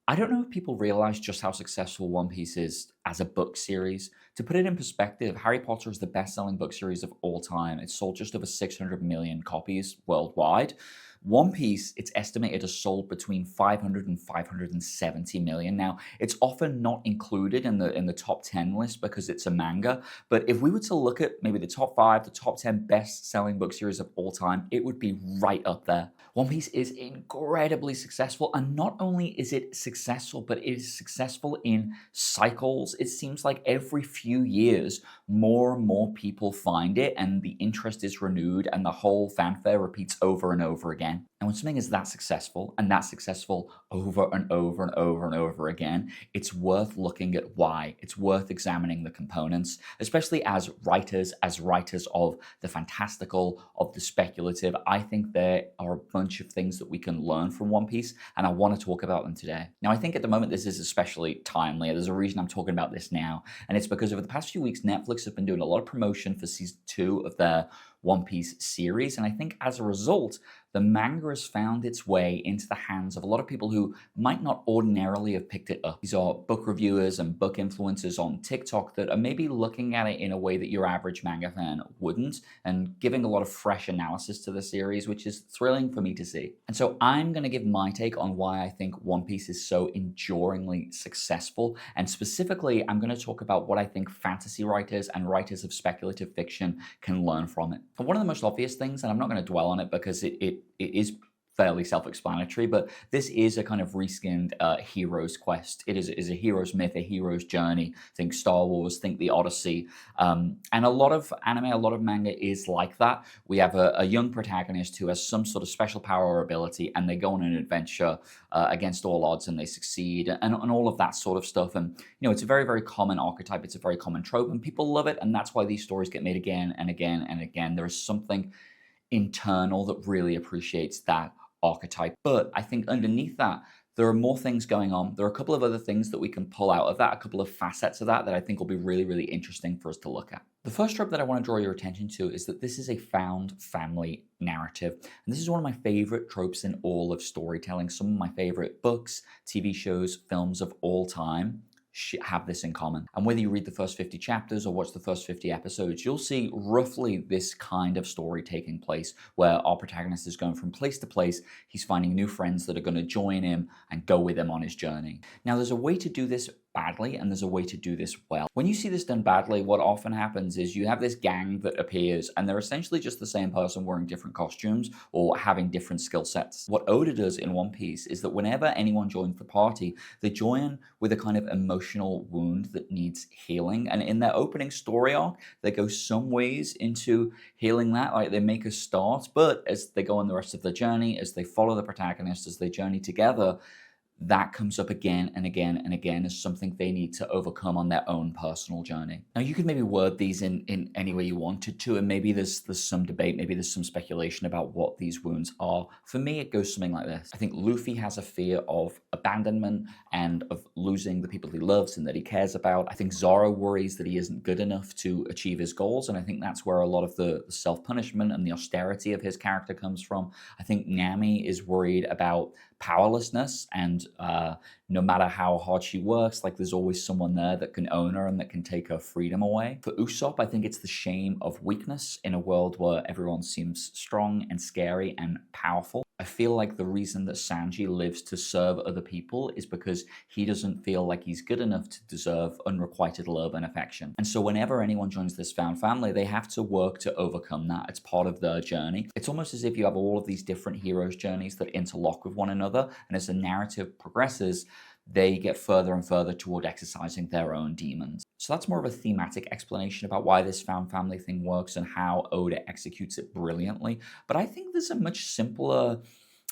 I don't know if people realize just how successful One Piece is as a book series. To put it in perspective, Harry Potter is the best-selling book series of all time. It's sold just over 600 million copies worldwide. One Piece, it's estimated, has sold between 500 and 570 million. Now, it's often not included in the top 10 list because it's a manga, but if we were to look at maybe the top 5, the top 10 best-selling book series of all time, it would be right up there. One Piece is incredibly successful, and not only is it successful, but it is successful in cycles. It seems like every few years, more and more people find it, and the interest is renewed, and the whole fanfare repeats over and over again. And when something is that successful, and that successful over and over and over and over again, it's worth looking at why. It's worth examining the components, especially as writers of the fantastical, of the speculative. I think there are a bunch of things that we can learn from One Piece, and I want to talk about them today. Now, I think at the moment this is especially timely. There's a reason I'm talking about this now, and it's because over the past few weeks, Netflix have been doing a lot of promotion for season 2 of their One Piece series, and I think as a result, the manga has found its way into the hands of a lot of people who might not ordinarily have picked it up. These are book reviewers and book influencers on TikTok that are maybe looking at it in a way that your average manga fan wouldn't, and giving a lot of fresh analysis to the series, which is thrilling for me to see. And so I'm going to give my take on why I think One Piece is so enduringly successful, and specifically, I'm going to talk about what I think fantasy writers and writers of speculative fiction can learn from it. And one of the most obvious things, and I'm not going to dwell on it because it is fairly self-explanatory, but this is a kind of reskinned hero's quest. It is a hero's myth, a hero's journey. Think Star Wars, think the Odyssey. And a lot of anime, a lot of manga is like that. We have a young protagonist who has some sort of special power or ability, and they go on an adventure against all odds, and they succeed, and all of that sort of stuff. And, you know, it's a very, very common archetype. It's a very common trope, and people love it, and that's why these stories get made again and again and again. There is something internal that really appreciates that archetype. But I think underneath that, there are more things going on. There are a couple of other things that we can pull out of that, a couple of facets of that I think will be really, really interesting for us to look at. The first trope that I want to draw your attention to is that this is a found family narrative. And this is one of my favorite tropes in all of storytelling. Some of my favorite books, TV shows, films of all time have this in common. And whether you read the first 50 chapters or watch the first 50 episodes, you'll see roughly this kind of story taking place, where our protagonist is going from place to place. He's finding new friends that are going to join him and go with him on his journey. Now, there's a way to do this badly, and there's a way to do this well. When you see this done badly, what often happens is you have this gang that appears, and they're essentially just the same person wearing different costumes or having different skill sets. What Oda does in One Piece is that whenever anyone joins the party, they join with a kind of emotional wound that needs healing. And in their opening story arc, they go some ways into healing that, like they make a start, but as they go on the rest of the journey, as they follow the protagonist, as they journey together, that comes up again and again and again as something they need to overcome on their own personal journey. Now, you could maybe word these in any way you wanted to, and maybe there's some debate, maybe there's some speculation about what these wounds are. For me, it goes something like this. I think Luffy has a fear of abandonment and of losing the people he loves and that he cares about. I think Zoro worries that he isn't good enough to achieve his goals, and I think that's where a lot of the self-punishment and the austerity of his character comes from. I think Nami is worried about powerlessness, and no matter how hard she works, like there's always someone there that can own her and that can take her freedom away. For Usopp, I think it's the shame of weakness in a world where everyone seems strong and scary and powerful. I feel like the reason that Sanji lives to serve other people is because he doesn't feel like he's good enough to deserve unrequited love and affection. And so whenever anyone joins this found family, they have to work to overcome that. It's part of their journey. It's almost as if you have all of these different heroes' journeys that interlock with one another, and as the narrative progresses, they get further and further toward exercising their own demons. So that's more of a thematic explanation about why this found family thing works and how Oda executes it brilliantly. But I think there's a much simpler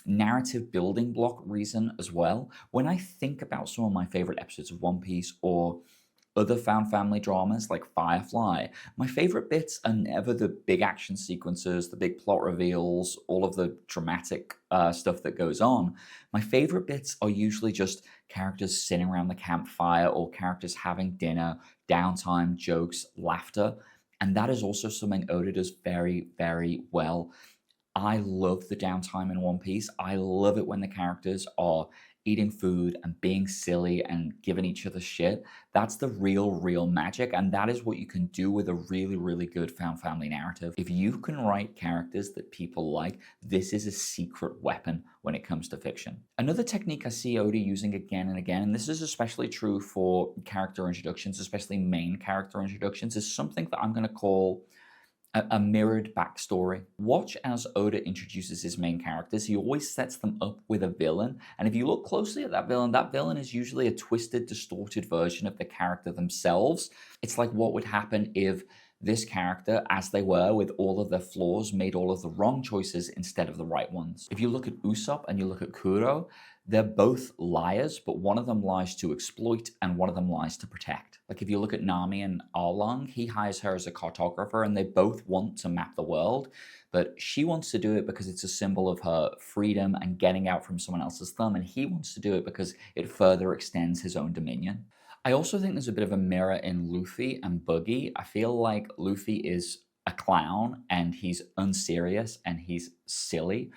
narrative building block reason as well. When I think about some of my favorite episodes of One Piece or other found family dramas like Firefly, my favorite bits are never the big action sequences, the big plot reveals, all of the dramatic stuff that goes on. My favorite bits are usually just characters sitting around the campfire or characters having dinner, downtime, jokes, laughter. And that is also something Oda does very, very well. I love the downtime in One Piece. I love it when the characters are eating food and being silly and giving each other shit. That's the real magic. And that is what you can do with a really good found family narrative. If you can write characters that people like, this is a secret weapon when it comes to fiction. Another technique I see Oda using again and again, and this is especially true for character introductions, especially main character introductions, is something that I'm going to call a mirrored backstory. Watch as Oda introduces his main characters. He always sets them up with a villain. And if you look closely at that villain is usually a twisted, distorted version of the character themselves. It's like what would happen if this character, as they were, with all of their flaws, made all of the wrong choices instead of the right ones. If you look at Usopp and you look at Kuro, they're both liars, but one of them lies to exploit and one of them lies to protect. Like if you look at Nami and Arlong, he hires her as a cartographer and they both want to map the world, but she wants to do it because it's a symbol of her freedom and getting out from someone else's thumb, and he wants to do it because it further extends his own dominion. I also think there's a bit of a mirror in Luffy and Buggy. I feel like Luffy is a clown and he's unserious and he's silly.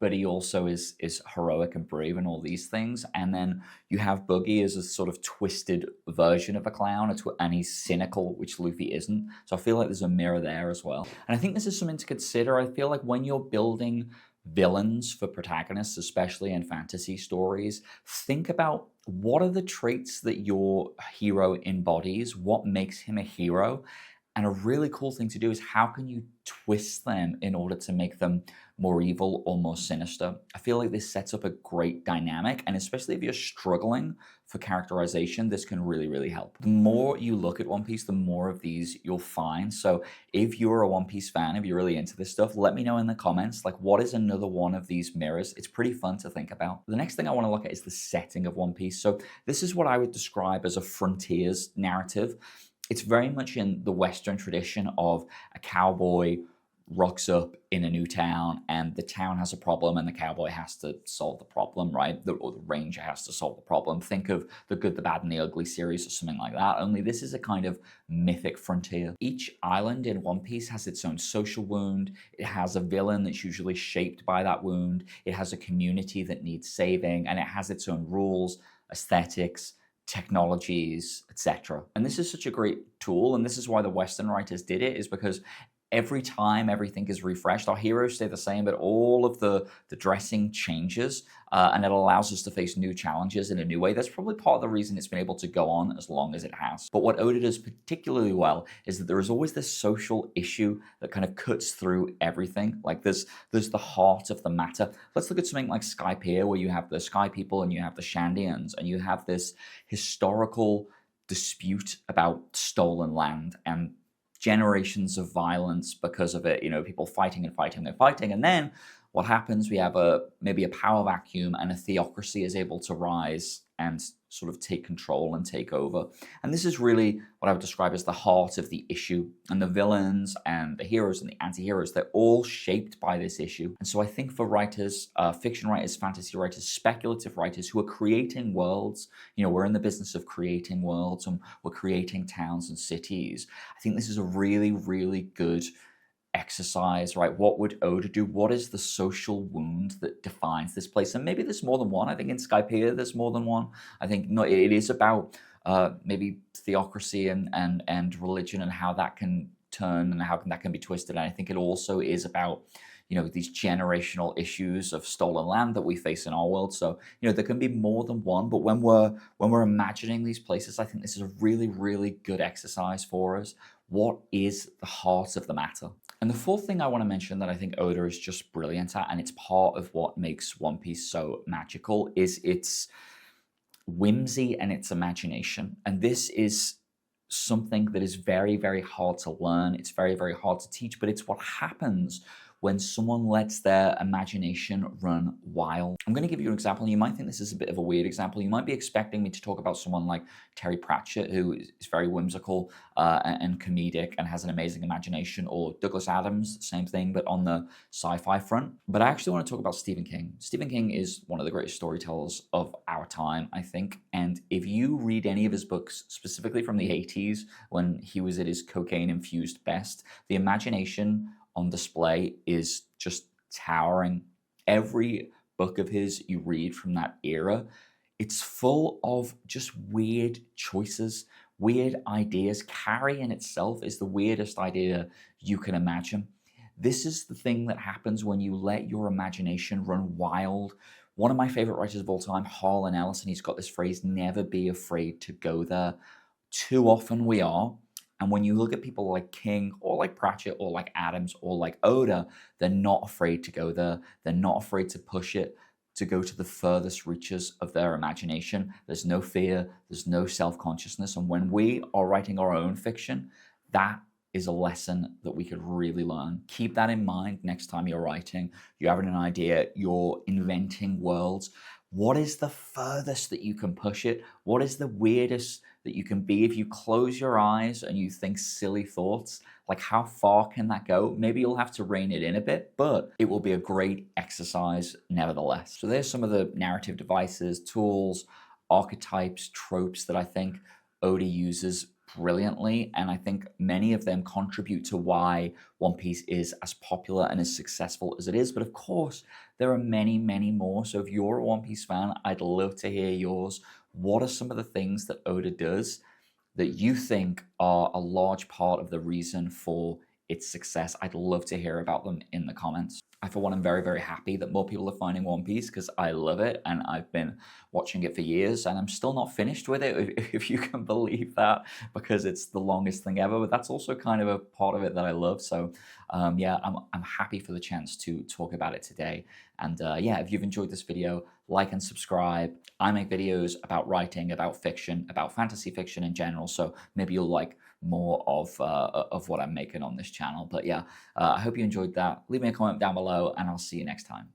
But he also is heroic and brave and all these things. And then you have Buggy as a sort of twisted version of a clown, and he's cynical, which Luffy isn't. So I feel like there's a mirror there as well. And I think this is something to consider. I feel like when you're building villains for protagonists, especially in fantasy stories, think about what are the traits that your hero embodies, what makes him a hero. And a really cool thing to do is how can you twist them in order to make them more evil or more sinister? I feel like this sets up a great dynamic, and especially if you're struggling for characterization, this can really help. The more you look at One Piece, the more of these you'll find. So if you're a One Piece fan, if you're really into this stuff, let me know in the comments, like what is another one of these mirrors? It's pretty fun to think about. The next thing I want to look at is the setting of One Piece. So this is what I would describe as a frontiers narrative. It's very much in the Western tradition of a cowboy rocks up in a new town and the town has a problem and the cowboy has to solve the problem, right? Or the ranger has to solve the problem. Think of the Good, the Bad, and the Ugly series or something like that, only this is a kind of mythic frontier. Each island in One Piece has its own social wound. It has a villain that's usually shaped by that wound. It has a community that needs saving, and it has its own rules, aesthetics, technologies, etc. And this is such a great tool, and this is why the Western writers did it, is because every time everything is refreshed, our heroes stay the same, but all of the dressing changes, and it allows us to face new challenges in a new way. That's probably part of the reason it's been able to go on as long as it has. But what Oda does particularly well is that there is always this social issue that kind of cuts through everything. Like there's the heart of the matter. Let's look at something like Skypiea, where you have the Sky People and you have the Shandians, and you have this historical dispute about stolen land and generations of violence because of it, people fighting, and then what happens, we have maybe a power vacuum and a theocracy is able to rise and sort of take control and take over. And this is really what I would describe as the heart of the issue. And the villains and the heroes and the anti-heroes, they're all shaped by this issue. And so I think for writers, fiction writers, fantasy writers, speculative writers who are creating worlds, we're in the business of creating worlds and we're creating towns and cities. I think this is a really good exercise, right? What would Oda do? What is the social wound that defines this place? And maybe there's more than one. I think in Skypiea there's more than one. I think it is about maybe theocracy and religion and how that can turn and how that can be twisted. And I think it also is about these generational issues of stolen land that we face in our world. So there can be more than one, but when we're imagining these places, I think this is a really good exercise for us. What is the heart of the matter? And the fourth thing I want to mention that I think Oda is just brilliant at, and it's part of what makes One Piece so magical, is its whimsy and its imagination. And this is something that is very hard to learn. It's very hard to teach, but it's what happens when someone lets their imagination run wild. I'm going to give you an example. You might think this is a bit of a weird example. You might be expecting me to talk about someone like Terry Pratchett, who is very whimsical and comedic and has an amazing imagination, or Douglas Adams, same thing, but on the sci-fi front. But I actually want to talk about Stephen King. Stephen King is one of the greatest storytellers of our time, I think. And if you read any of his books, specifically from the 80s, when he was at his cocaine-infused best, the imagination on display is just towering. Every book of his you read from that era, it's full of just weird choices, weird ideas. Carrie in itself is the weirdest idea you can imagine. This is the thing that happens when you let your imagination run wild. One of my favorite writers of all time, Harlan Ellison, he's got this phrase, never be afraid to go there. Too often we are. And when you look at people like King or like Pratchett or like Adams or like Oda, they're not afraid to go there. They're not afraid to push it, to go to the furthest reaches of their imagination. There's no fear, there's no self-consciousness. And when we are writing our own fiction, that is a lesson that we could really learn. Keep that in mind next time you're writing, you're having an idea, you're inventing worlds. What is the furthest that you can push it? What is the weirdest that you can be if you close your eyes and you think silly thoughts? Like, how far can that go? Maybe you'll have to rein it in a bit, but it will be a great exercise nevertheless. So there's some of the narrative devices, tools, archetypes, tropes that I think Oda uses brilliantly, and I think many of them contribute to why One Piece is as popular and as successful as it is. But of course, there are many, many more. So if you're a One Piece fan, I'd love to hear yours. What are some of the things that Oda does that you think are a large part of the reason for its success? I'd love to hear about them in the comments. I, for one, am very, very happy that more people are finding One Piece because I love it and I've been watching it for years and I'm still not finished with it, if you can believe that, because it's the longest thing ever. But that's also kind of a part of it that I love. So yeah, I'm happy for the chance to talk about it today. And yeah, if you've enjoyed this video, like and subscribe. I make videos about writing, about fiction, about fantasy fiction in general. So maybe you'll like more of what I'm making on this channel. But yeah, I hope you enjoyed that. Leave me a comment down below and I'll see you next time.